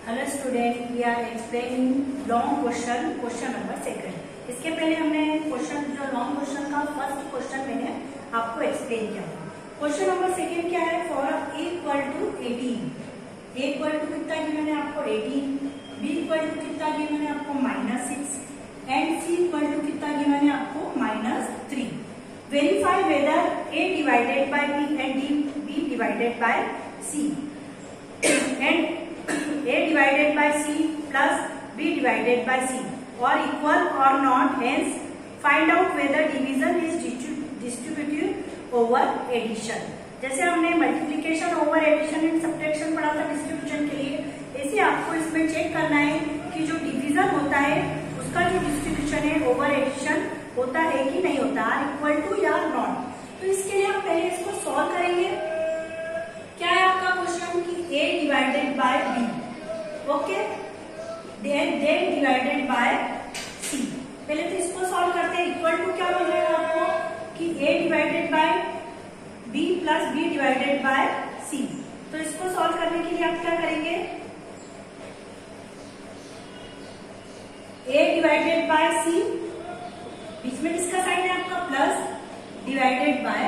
Hello student, we are explaining long question number second. इसके पहले हमने क्वेश्चन जो लॉन्ग क्वेश्चन का फर्स्ट क्वेश्चन मैंने आपको एक्सप्लेन किया था। क्वेश्चन नंबर सेकंड क्या है? For a equal to 18, a equal to कितना की मैंने आपको 18, बी इक्वल टू कितना की मैंने आपको -6 एंड सी इक्वल टू कितना की मैंने आपको -3। Verify whether a divided by b and b divided by c and a divided by c plus b divided by c or equal or not. Hence find out whether division is distributive over addition. जैसे हमने multiplication over addition and subtraction पढ़ा था distribution के लिए, ऐसे आपको इसमें check करना है कि जो डिवीजन होता है उसका जो डिस्ट्रीब्यूशन है ओवर एडिशन होता है कि नहीं होता, आर इक्वल टू या नॉट। तो इसके लिए हम पहले इसको सॉल्व करेंगे। क्या है आपका क्वेश्चन कि a divided bye b, okay, then divided by c। पहले तो इसको सॉल्व करते हैं। इक्वल टू क्या बोल रहे हैं आपको कि a divided bye b plus b divided by c। तो इसको सॉल्व करने के लिए आप क्या करेंगे? a डिवाइडेड बाय c, बीच में किसका साइन है आपका plus, divided by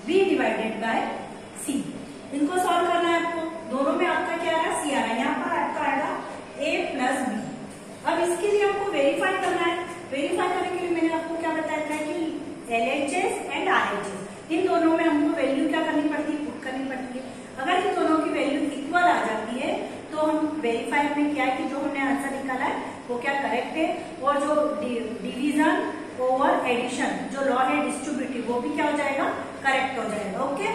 b divided by c। इनको सॉल्व करना है आपको। दोनों में आपका क्या आ रहा है? सी आ रहा है। यहाँ पर आपका आएगा a प्लस बी। अब इसके लिए आपको वेरीफाई करना है। वेरीफाई करने के लिए मैंने आपको क्या बताया था कि LHS एंड RHS, इन दोनों में हमको वैल्यू क्या करनी पड़ती है? पुट करनी पड़ती है। अगर इन दोनों की वैल्यू इक्वल आ जाती है तो हम वेरीफाई में क्या है कि जो हमने आंसर निकाला है वो क्या करेक्ट है, और जो डिवीजन ओवर एडिशन जो लॉ है डिस्ट्रीब्यूटिव वो भी क्या हो जाएगा? करेक्ट हो जाएगा। ओके,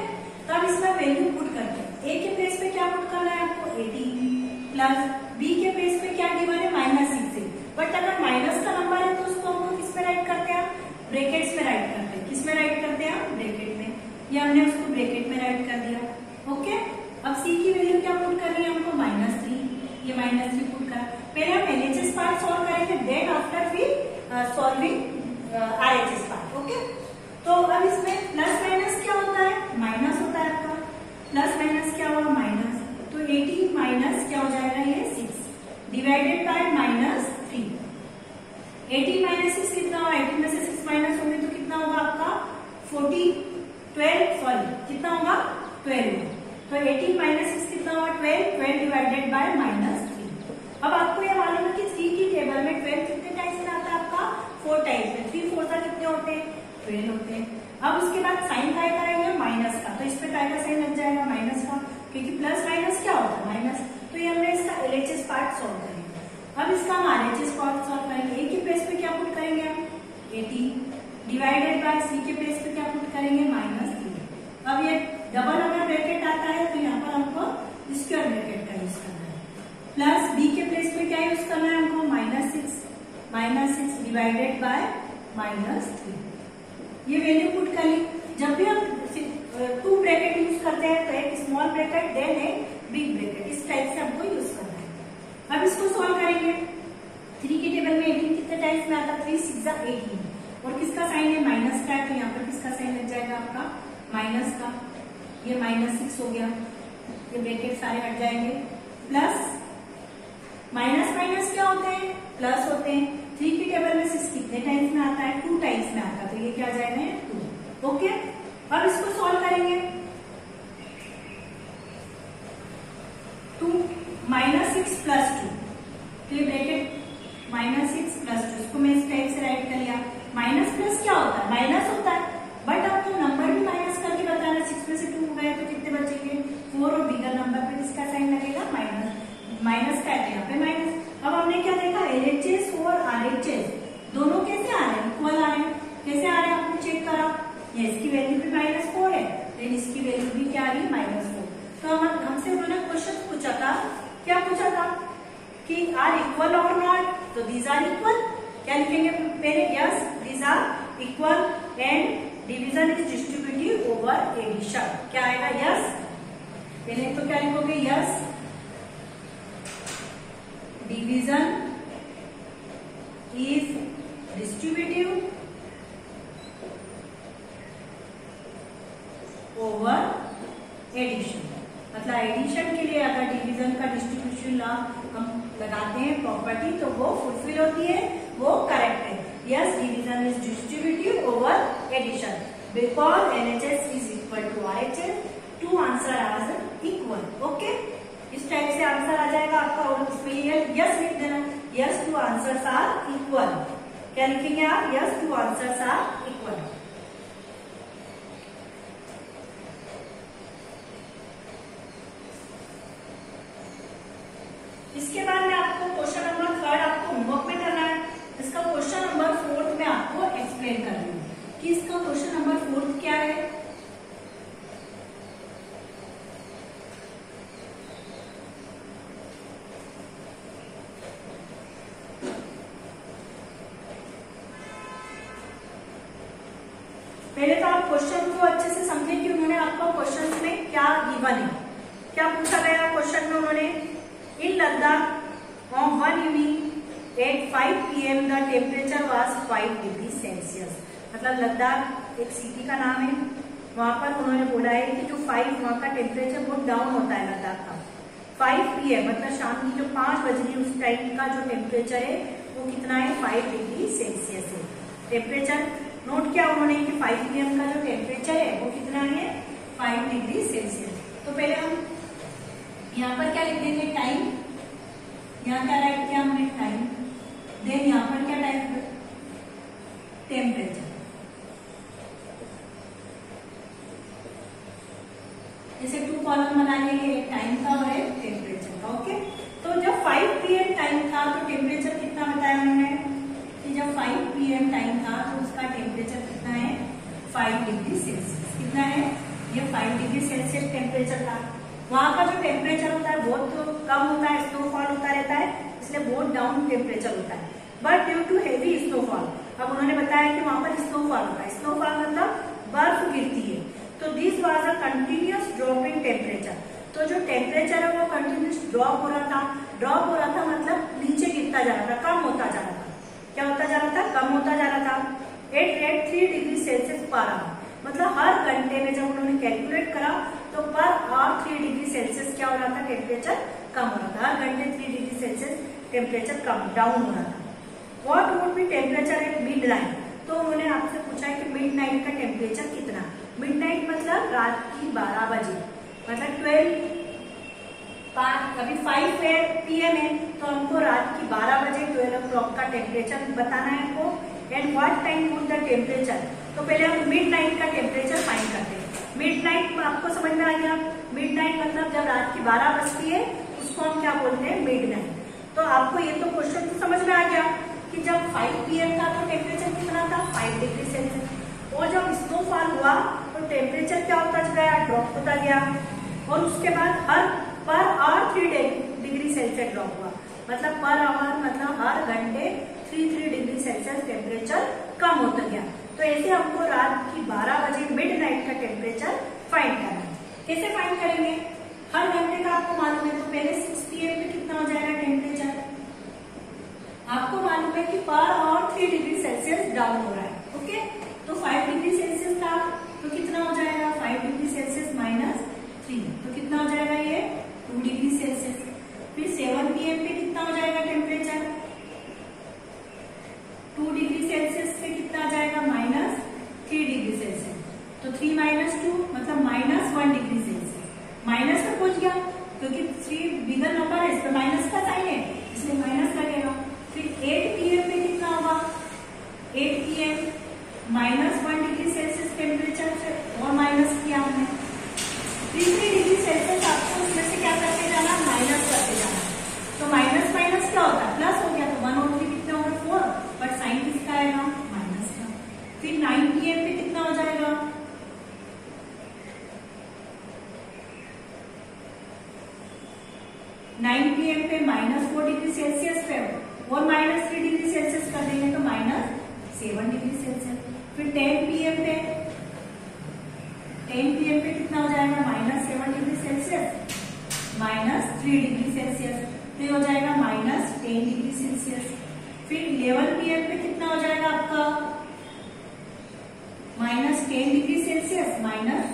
तो अब इसमें वैल्यू पुट करते हैं। ए के प्लेस पे क्या पुट करना है आपको? 18 प्लस बी के प्लेस पे क्या गिवन है? -6 है। बट अगर माइनस का नंबर है तो उसको हम किस में राइट करते हैं? ब्रैकेट्स में राइट करते हैं। किस में राइट करते हैं? ब्रैकेट में। ये हमने उसको ब्रैकेट में राइट कर दिया। ओके, अब सी की वैल्यू क्या पुट करनी है हमको? -3। ये -3 पुट कर। पहले हम LHS पार्ट सॉल्व करेंगे, देन आफ्टर फिर सॉल्विंग RHS पार्ट। ओके, तो अब इसमें प्लस माइनस क्या होता है? माइनस होता है आपका। प्लस माइनस क्या हुआ? माइनस। तो 18 माइनस क्या हो जाएगा? ये 6 डिवाइडेड बाय -3। 18 माइनस 6 कितना होगा? 18 में से 6 माइनस होंगे तो कितना होगा आपका? 12 कितना होगा? 12। तो 18 माइनस 6 कितना होगा? 12 डिवाइडेड बाय -3। अब आपको ये मालूम है कि 3 की टेबल में 12 कितने टाइम्स में आता है आपका? 4 टाइम्स में। 3 4 कितने होते हैं? 12 होते हैं। अब उसके बाद साइन का आएगा माइनस का, तो इस पे काय का साइन लग जाएगा? माइनस का, क्योंकि प्लस माइनस क्या होता है? माइनस। तो ये हमने इसका LHS पार्ट सॉल्व करेंगे। अब इसका हम RHS पार्ट सॉल्व करेंगे। ए के प्लेस पे क्या पुट करेंगे हम? 18 डिवाइडेड बाय सी के प्लेस पे क्या पुट करेंगे? -3। अब ये डबल अगर ब्रैकेट आता है तो यहाँ पर हमको स्क्वायर ब्रैकेट का यूज करना है। प्लस बी के प्लेस पे क्या यूज करना है हमको? -6 डिवाइडेड बाय -3। ये वैल्यू पुट कर ली। जब भी हम 2 ब्रैकेट यूज करते हैं तो एक स्मॉल ब्रैकेट देन एक बिग ब्रैकेट, इस टाइप से हमको यूज करना है। अब इसको सॉल्व करेंगे। 3 की टेबल में 18 कितने टाइम्स में आता है? 3 6 18, और किसका साइन है? माइनस का है, तो यहाँ पर किसका साइन लग जाएगा आपका? माइनस का। ये -6 हो गया, ये ब्रैकेट सारे हट जाएंगे। प्लस माइनस माइनस क्या होते हैं? प्लस होते हैं। 3 की टेबल में 6 कितने टाइम्स में आता है? 2 टाइम्स में आता है, तो ये क्या आ जाएगा? 2। ओके, अब इसको सॉल्व करेंगे। 2 -6 प्लस 2, तो ये ब्रैकेट -6 प्लस 2, इसको मैं इस टाइप से राइट कर लिया। माइनस प्लस क्या होता है? माइनस होता है, बट आपको नंबर भी माइनस करके बताना। 6 में से 2 गए तो कितने बचेंगे? 4, और बिगर नंबर पे किसका साइन लगेगा? माइनस का है, यहाँ पे माइनस। अब हमने क्या देखा? LHS और RHS दोनों कैसे आ रहे हैं? इक्वल आ रहे हैं। कैसे आ रहे हैं आपने चेक करा? ये इसकी वैल्यू भी -4 है, देन इसकी वैल्यू भी क्या आ रही? -4। तो हमसे उन्होंने क्वेश्चन पूछा था, क्या पूछा था कि आर इक्वल और नॉट? तो दीज आर इक्वल। क्या लिखेंगे पहले? Yes these are equal and division is distributive over addition. क्या आएगा? यस। पहले तो क्या लिखोगे? Yes division is distributive over addition. मतलब एडिशन के लिए अगर डिवीजन का डिस्ट्रीब्यूशन लॉ हम लगाते हैं प्रॉपर्टी तो वो फुलफिल होती है, वो करेक्ट है। Yes, division is distributive over addition because LHS is equal to RHS, two answer are equal. Okay, इस टाइप से आंसर आ जाएगा आपका। और इसमें यस लिख देना, yes two answers are equal. क्या लिखेंगे आप? Yes two answers are equal. इसके बाद में आपको क्वेश्चन नंबर 3 आपको होमवर्क में करना है। इसका क्वेश्चन नंबर 4 में आपको एक्सप्लेन करना है कि इसका क्वेश्चन नंबर 4 क्या है। पहले तो आप क्वेश्चन को अच्छे से समझें कि उन्होंने आपको क्वेश्चन में क्या गिवन है, क्या पूछा गया क्वेश्चन में। उन्होंने इन Ladakh on one evening at 5 PM the temperature was 5 degree Celsius. मतलब लद्दाख एक सिटी का नाम है, वहां पर उन्होंने बोला है कि जो 5 वहां का टेम्परेचर बहुत डाउन होता है लद्दाख का। 5 PM मतलब शाम की जो 5 बज रही उस टाइम का जो टेम्परेचर है वो कितना है? 5 डिग्री सेल्सियस है। टेम्परेचर नोट किया उन्होंने कि 5 PM का जो टेम्परेचर है वो कितना है? 5 डिग्री सेल्सियस। तो पहले हम यहाँ पर क्या लिख देंगे? टाइम। यहाँ क्या राइट किया हमने? टाइम। देन यहाँ पर क्या टाइप? टेम्परेचर। जैसे 2 कॉलम बना लेंगे, एक टाइम का और एक टेम्परेचर का। ओके, तो जब 5 PM टाइम था तो टेम्परेचर कितना बताया उन्होंने कि जब 5 PM टाइम था तो उसका टेम्परेचर कितना है? 5 डिग्री सेल्सियस। कितना है? ये 5 डिग्री सेल्सियस टेम्परेचर था। वहां का जो टेम्परेचर होता है बहुत कम होता है, स्नोफॉल होता रहता है, इसलिए बहुत डाउन टेम्परेचर होता है। But due to heavy snowfall, अब उन्होंने बताया कि वहां पर स्नोफॉल होता है। स्नोफॉल मतलब बर्फ गिरती है। तो this was a continuous drop in temperature. तो जो टेम्परेचर है वो कंटिन्यूअस ड्रॉप हो रहा था। ड्रॉप हो रहा था मतलब नीचे गिरता जा रहा था, कम होता जा रहा था। क्या होता जा रहा था? कम होता जा रहा था। At 3 degree Celsius per hour, मतलब हर घंटे में जब उन्होंने कैलकुलेट करा तो पर आवर 3 डिग्री सेल्सियस क्या हो रहा था? टेम्परेचर कम हो रहा था। हर घंटे 3 degree Celsius temperature come down हो रहा था। What would be temperature at midnight? तो उन्होंने आपसे पूछा है कि मिडनाइट का टेम्परेचर कितना। मिडनाइट मतलब रात की 12 बजे, मतलब 5 PM है तो हमको रात की 12 बजे 12 o'clock का टेम्परेचर बताना है हमको। And what time would the temperature? तो पहले हम मिडनाइट का टेम्परेचर फाइंड करते हैं। मिडनाइट आपको समझ में आ गया? मिडनाइट मतलब जब रात की 12 बजती है उसको हम क्या बोलते हैं? मिडनाइट। तो आपको ये तो क्वेश्चन तो समझ में आ गया कि जब 5 PM था तो टेम्परेचर कितना था? 5 डिग्री सेल्सियस। और जब स्नोफॉल हुआ तो टेम्परेचर क्या होता गया? ड्रॉप होता गया। और उसके बाद हर per hour 3 degree Celsius drop हुआ, मतलब पर आवर मतलब हर घंटे 3 डिग्री सेल्सियस टेम्परेचर कम होता गया। तो ऐसे हमको रात की 12 बजे मिडनाइट का टेम्परेचर फाइंड करना है। कैसे फाइंड करेंगे? हर घंटे का आपको मालूम है, तो पहले 6 PM पे कितना हो जाएगा टेम्परेचर? आपको मालूम है कि per hour 3 degree Celsius down हो रहा है। ओके, तो 5 डिग्री सेल्सियस था तो कितना हो जाएगा? 5 डिग्री सेल्सियस माइनस 3 तो कितना हो जाएगा? ये 2 डिग्री सेल्सियस। फिर 7 PM पे कितना हो जाएगा टेम्परेचर? 2 डिग्री सेल्सियस से कितना आ जाएगा? Minus 3 degree Celsius. तो 3 माइनस 2 मतलब माइनस 1 डिग्री सेल्सियस। माइनस में पहुंच गया क्योंकि 3 बिगर नंबर है, इसमें माइनस का साइन है इसलिए माइनस लगेगा। फिर 8 PM पे कितना होगा? 8 PM minus 1 degree Celsius temperature से और माइनस किया हमने 3 डिग्री सेल्सियस। आपको उसमें से क्या करते जाना? माइनस करते जाना। तो माइनस माइनस क्या होता है? प्लस हो गया। तो 1 और 3 कितना होगा? 4, बट साइन किसका आएगा? माइनस का। फिर 9 PM पे कितना हो जाएगा? 9 PM पे माइनस 4 डिग्री सेल्सियस पे और माइनस 3 डिग्री सेल्सियस कर देंगे तो माइनस 7 डिग्री सेल्सियस। फिर 10 PM पे कितना हो जाएगा? Minus 7 degree Celsius minus 3 degree Celsius, तो हो जाएगा माइनस 10 डिग्री सेल्सियस। फिर 11 PM पे कितना हो जाएगा आपका? Minus 10 degree Celsius minus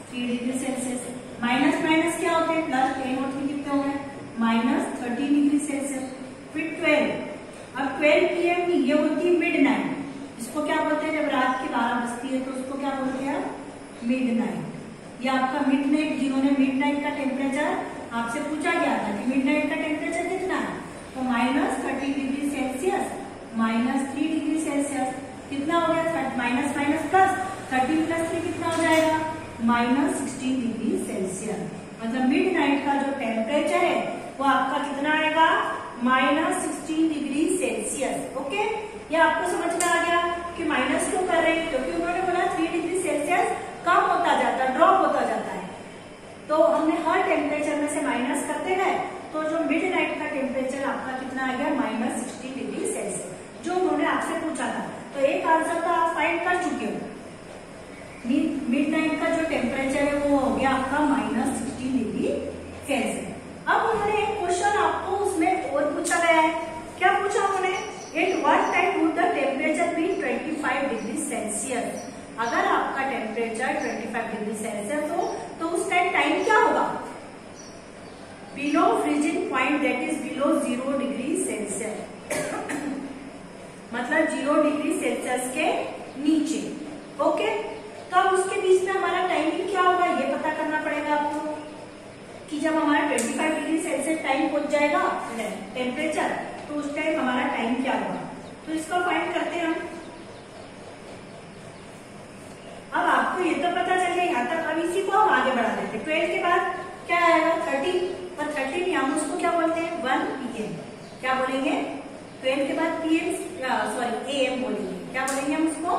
3 degree Celsius. Minus minus क्या होते 12। अब 12 PM ये होती है मिडनाइट। इसको क्या बोलते हैं, जब रात की 12 बजती है तो उसको क्या बोलते हैं, मिडनाइट। ये आपका मिडनाइट, जिन्होंने मिडनाइट का टेम्परेचर आपसे पूछा गया था कि मिडनाइट का टेम्परेचर कितना है, तो -30 डिग्री सेल्सियस, -3 डिग्री सेल्सियस। कितना हो गया, माइनस माइनस प्लस, 30 + 3 कितना हो जाएगा, -16 डिग्री सेल्सियस। मतलब मिडनाइट का जो टेम्परेचर है वो आपका कितना आएगा, -16 डिग्री सेल्सियस। ओके, ये आपको समझ में आ गया कि माइनस क्यों कर रहे हैं, क्योंकि उन्होंने बोला 3 डिग्री सेल्सियस कम होता जाता है, ड्रॉप होता जाता है, तो हमने हर टेम्परेचर में से माइनस करते गए, तो जो मिडनाइट का टेम्परेचर आपका कितना आ गया, -16 डिग्री सेल्सियस, जो उन्होंने आपसे पूछा था। तो एक आंसर तो आप फाइंड कर चुके हो, मिडनाइट का जो टेम्परेचर है वो हो गया आपका -16 डिग्री सेल्सियस। अब उन्होंने एक क्वेश्चन आपको उसमें और पूछा गया है, क्या पूछा उन्होंने, at what time would the temperature be 25 degree Celsius. अगर आपका टेम्परेचर 25 डिग्री सेल्सियस हो तो उस टाइम क्या होगा, below freezing point, that is below 0 degree Celsius, मतलब 0 डिग्री सेल्सियस के नीचे। ओके, तो अब उसके बीच में हमारा टाइमिंग क्या होगा ये पता करना पड़ेगा आपको, कि जब हमारा 25 डिग्री सेल्सियस टाइम पहुंच जाएगा टेम्परेचर, तो उस टाइम हमारा टाइम क्या होगा। तो इसको फाइंड करते हैं हम। अब आपको ये तो पता चल गया यहाँ तक, अब इसी को हम आगे बढ़ा देते हैं। 12 के बाद क्या आएगा, 30, और 30 हम उसको क्या बोलते हैं, 1 PM। क्या बोलेंगे, 12 के बाद PM, सॉरी AM बोलेंगे, क्या बोलेंगे हम उसको,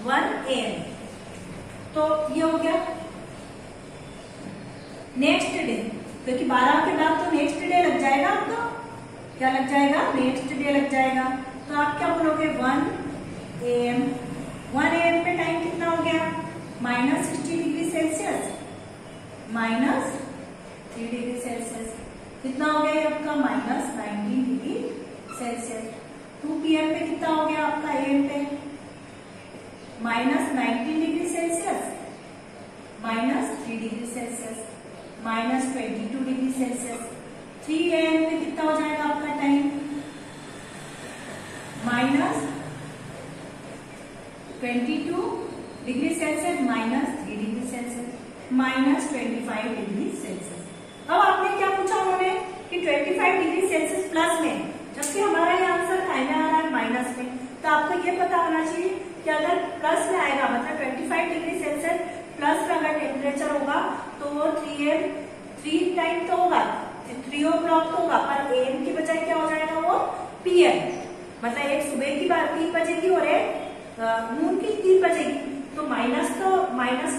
1 AM। तो ये हो गया नेक्स्ट डे, क्योंकि 12 के बाद तो नेक्स्ट डे लग जाएगा आपका, क्या लग जाएगा, नेक्स्ट डे लग जाएगा। तो आप क्या बोलोगे, 1 AM। 1 AM पे टाइम कितना हो गया, -60 डिग्री सेल्सियस, -3 डिग्री सेल्सियस, कितना हो गया आपका, -19 डिग्री सेल्सियस। 2 PM पे कितना हो गया आपका, AM पे -19 degree Celsius, -3 degree Celsius, -22 degree Celsius. 3 AM पे कितना हो जाएगा आपका time, -22 degree Celsius, -3 degree Celsius, -25 degree Celsius. अब आपने क्या पूछा उन्होंने कि 25 डिग्री सेल्सियस प्लस में, जबकि हमारा ये आंसर कहने आ रहा है माइनस में, तो आपको ये पता होना चाहिए कि अगर प्लस में आएगा, मतलब 25 डिग्री सेल्सियस प्लस में अगर टेम्परेचर होगा तो वो 3 टाइम तो होगा, 3 o'clock तो होगा, पर AM की बजाय क्या हो जाएगा, वो PM, मतलब एक सुबह की 3 बजेगी और एक नून की 3 बजेगी। तो माइनस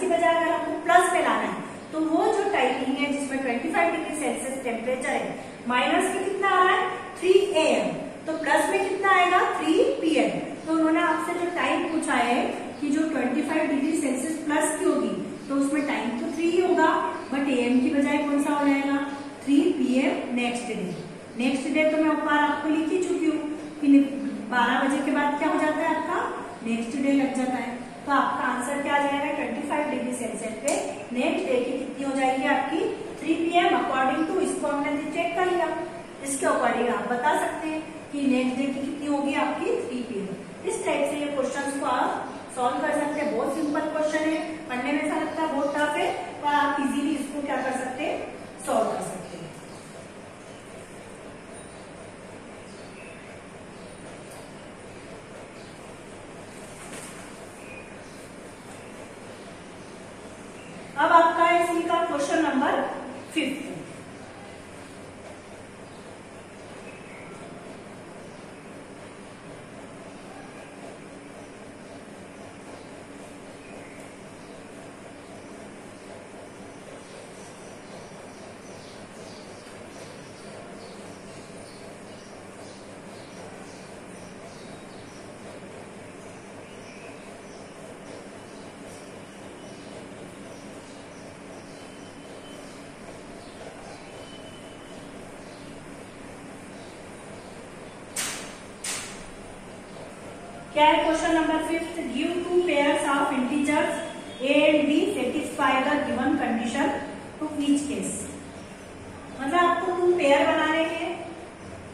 की बजाय अगर आपको प्लस में लाना है, तो वो जो टाइमिंग है जिसमें 25 डिग्री सेल्सियस टेम्परेचर है, माइनस में कितना आ रहा है, 3 AM, तो प्लस में कितना आएगा, 3 PM। तो उन्होंने आपसे जो टाइम पूछा है कि जो 25 डिग्री सेल्सियस प्लस की होगी, तो उसमें टाइम तो 3 ही होगा, बट AM की बजाय कौन सा हो जाएगा, 3 PM next day. Next day तो मैं ऊपर आपको लिख ही चुकी हूँ कि 12 बजे के बाद क्या हो जाता है आपका, नेक्स्ट डे लग जाता है। तो आपका आंसर क्या आ जाएगा, 25 डिग्री सेल्सियस पे नेक्स्ट डे की कितनी हो जाएगी आपकी, 3 PM। अकॉर्डिंग टू इसको हमने चेक कर लिया, इसके अकॉर्डिंग आप बता सकते हैं कि नेक्स्ट डे की कितनी होगी आपकी, 3 PM। इस टाइप से ये क्वेश्चंस को आप सॉल्व कर सकते हैं। बहुत सिंपल क्वेश्चन है, पढ़ने में ऐसा लगता है बहुत टफ है, पर आप इजीली इसको क्या कर सकते हैं, सॉल्व कर सकते हैं। अब आपका है इसी का क्वेश्चन नंबर 5। क्या है question number 5, give 2 pairs of integers a and b satisfy the given condition to each case. मतलब आपको 2 पेयर बनाने हैं,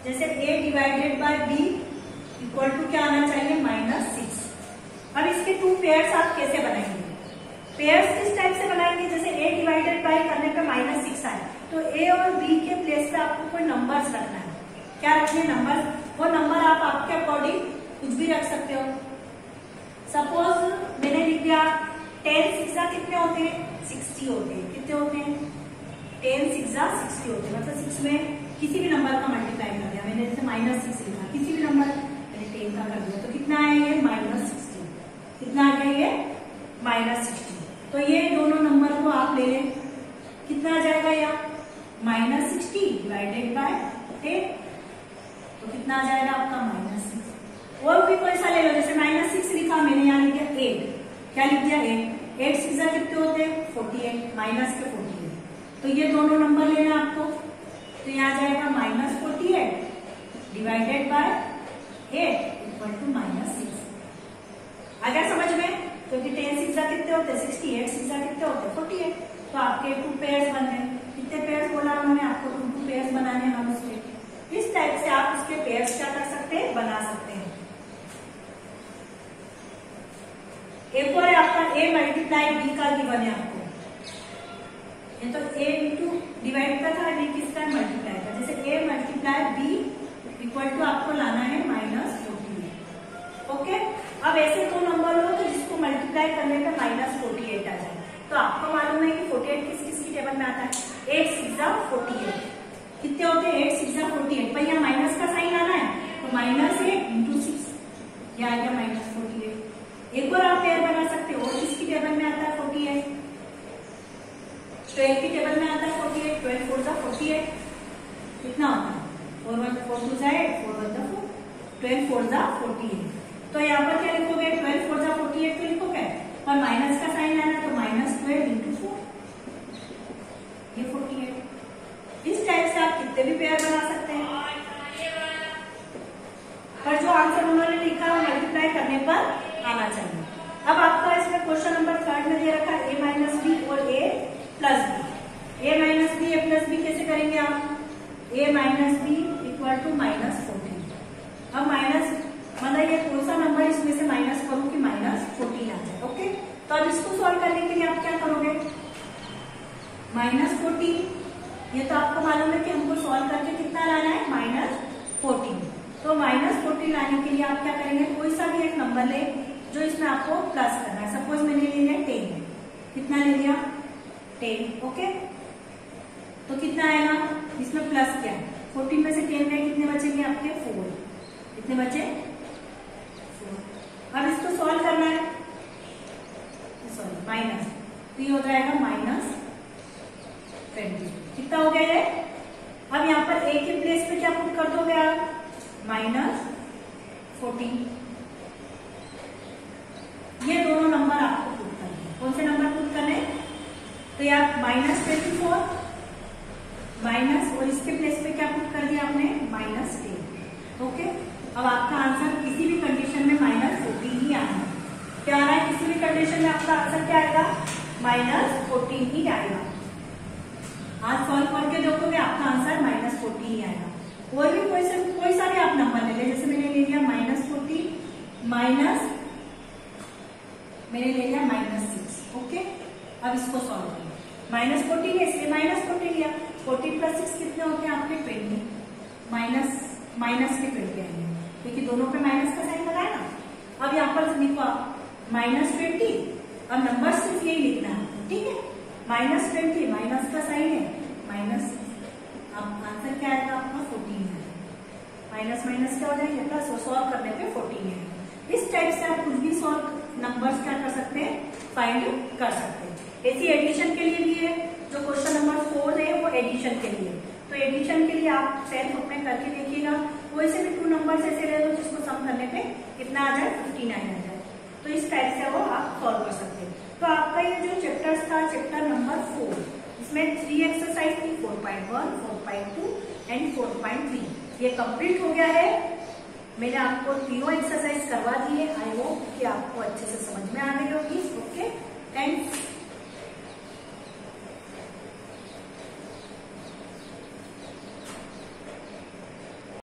जैसे a divided by b equal to क्या आना चाहिए, -6। अब इसके 2 पेयर्स आप कैसे बनाएंगे? पेयर्स किस टाइप से बनाएंगे? जैसे a डिवाइडेड बाय करने पे -6 आए तो a और b के प्लेस पे आपको कोई नंबर्स रखना है। क्या रखने नंबर? वो नंबर आप आपके अकॉर्डिंग कुछ भी रख सकते हो। सपोज मैंने लिख दिया 10 6 कितने होते हैं, 60 होते हैं। कितने होते हैं? 10 6 60 होते हैं। मतलब 6 में किसी भी नंबर का मल्टीप्लाई कर दिया मैंने, जैसे -6 लिखा, किसी भी नंबर मैंने 10 का कर दिया तो कितना आया ये, -60। कितना आ गया ये, -60। तो ये दोनों नंबर को आप ले लें, कितना आ जाएगा यार, -60 डिवाइडेड बाय 10 तो कितना आ जाएगा आपका -6। और भी कोई सा ले लो, जैसे -6 लिखा मैंने, यहाँ लिख दिया 8। क्या लिख दिया 8। 8 6 कितने होते हैं, 48, माइनस के 48। तो ये दोनों नंबर लेना आपको, तो यहाँ आ जाएगा -48 डिवाइडेड बाय 8 इक्वल टू -6। अगर समझ में, क्योंकि 10 6 कितने होते हैं, 68 6 कितने होते हैं, 48। तो आपके 2 पेयर्स बन गए। कितने पेयर्स बोला उन्होंने आपको, 2 पेयर्स बनाने हैं हम उसके। इस टाइप से आप उसके पेयर्स क्या कर सकते हैं, बना सकते हैं। एक और आपका a मल्टीप्लाई b का गिवन है आपको। ये तो a इंटू डिवाइड का था, b किसका मल्टीप्लाई का। जैसे a multiply b equal to आपको लाना है -48। ओके, अब ऐसे 2 नंबर लो तो जिसको मल्टीप्लाई करने पे -48 आ जाए। तो आपको मालूम है कि 48 किस किस की टेबल में आता है, 8 6 48। कितने होते हैं, 8 6 48। पर यहाँ माइनस का साइन आना है तो -8 इंटू 6, यह आ गया -48। एक और आप पेयर बना सकते हो, किसकी टेबल में आता है 48, 12 की टेबल में आता है 48। 12 4 48 कितना होता है, 4 1 4 2 8, 4 1 4, 12 4 48। तो यहाँ पर क्या लिखोगे, 12 4 48 तो लिखोगे, और माइनस का साइन आना तो -12 इंटू 4, ये 48। इस टाइप से आप कितने भी पेयर बना सकते हैं, पर जो आंसर उन्होंने लिखा है मल्टीप्लाई करने पर आना चाहिए। अब आपका इसमें क्वेश्चन नंबर 3 में दे रखा है a माइनस बी और a plus b. a minus b, a plus b कैसे करेंगे आप, a minus b equal to -14। अब माइनस मतलब ये कौन सा नंबर इसमें से माइनस करूं कि -14 आ जाए। ओके, तो अब इसको सॉल्व करने के लिए आप क्या करोगे, -14, ये तो आपको मालूम है कि हमको सॉल्व करके कितना लाना है, -14। तो -14 लाने के लिए आप क्या करेंगे, कोई सा भी एक नंबर ले जो इसमें आपको प्लस करना है। सपोज मैंने ले लिया 10, कितना ले लिया 10। ओके, तो कितना आएगा, इसमें प्लस क्या है, 14 में से 10 गए, कितने बचेंगे आपके 4। कितने बचे 4। अब इसको सॉल्व करना है, सॉरी माइनस, तो ये हो जाएगा -20। कितना हो गया ये। अब यहाँ पर a के प्लेस पे क्या पुट कर दोगे आप, -14। ये दोनों नंबर आपको पुट करने, कौन से नंबर पुट करने, तो यार -24 माइनस, और इसके प्लेस पे क्या पुट कर दिया आपने, -10। ओके, अब आपका आंसर किसी भी कंडीशन में -14 ही आना है। क्या आ रहा है, किसी भी कंडीशन में आपका आंसर क्या आएगा, -14 ही आएगा। आज सॉल्व करके देखोगे आपका आंसर -14 ही आएगा। और भी कोई सा भी आप नंबर ले लें, जैसे मैंने ले लिया -14 माइनस मैंने ले लिया -6। ओके, अब इसको सॉल्व करें, -14 है इसलिए -14 लिया। 14 + 6 कितने होते हैं आपके 20, माइनस के 20 आएंगे, क्योंकि दोनों पे माइनस का साइन लगाया ना। अब यहाँ पर लिखो -20, अब नंबर सिर्फ यही लिखना है, ठीक है, -20 माइनस का साइन है, माइनस, अब आंसर क्या आएगा आपका 14 है। माइनस माइनस क्या हो जाएगा प्लस, सॉल्व करने पे 14 है। इस टाइप से आप कुछ भी सॉल्व नंबर्स क्या कर सकते हैं, फाइंड कर सकते हैं। ऐसी एडिशन के लिए भी है, जो क्वेश्चन नंबर 4 है वो एडिशन के लिए। तो एडिशन के लिए आप सेल्फ अपने करके देखिएगा, कोई से भी 2 नंबर ऐसे ले लो जिसको सम करने पे कितना आ जाए, 59 आ जाए। तो इस टाइप से वो आप सॉल्व कर सकते हैं। तो आपका ये जो चैप्टर था, चैप्टर नंबर 4, इसमें 3 एक्सरसाइज थी, 4.1, 4.2 एंड 4.3, ये कंप्लीट हो गया है। मैंने आपको तीनों एक्सरसाइज करवा दी है। आई होप कि आपको अच्छे से समझ में आ गई होगी। Okay, thanks.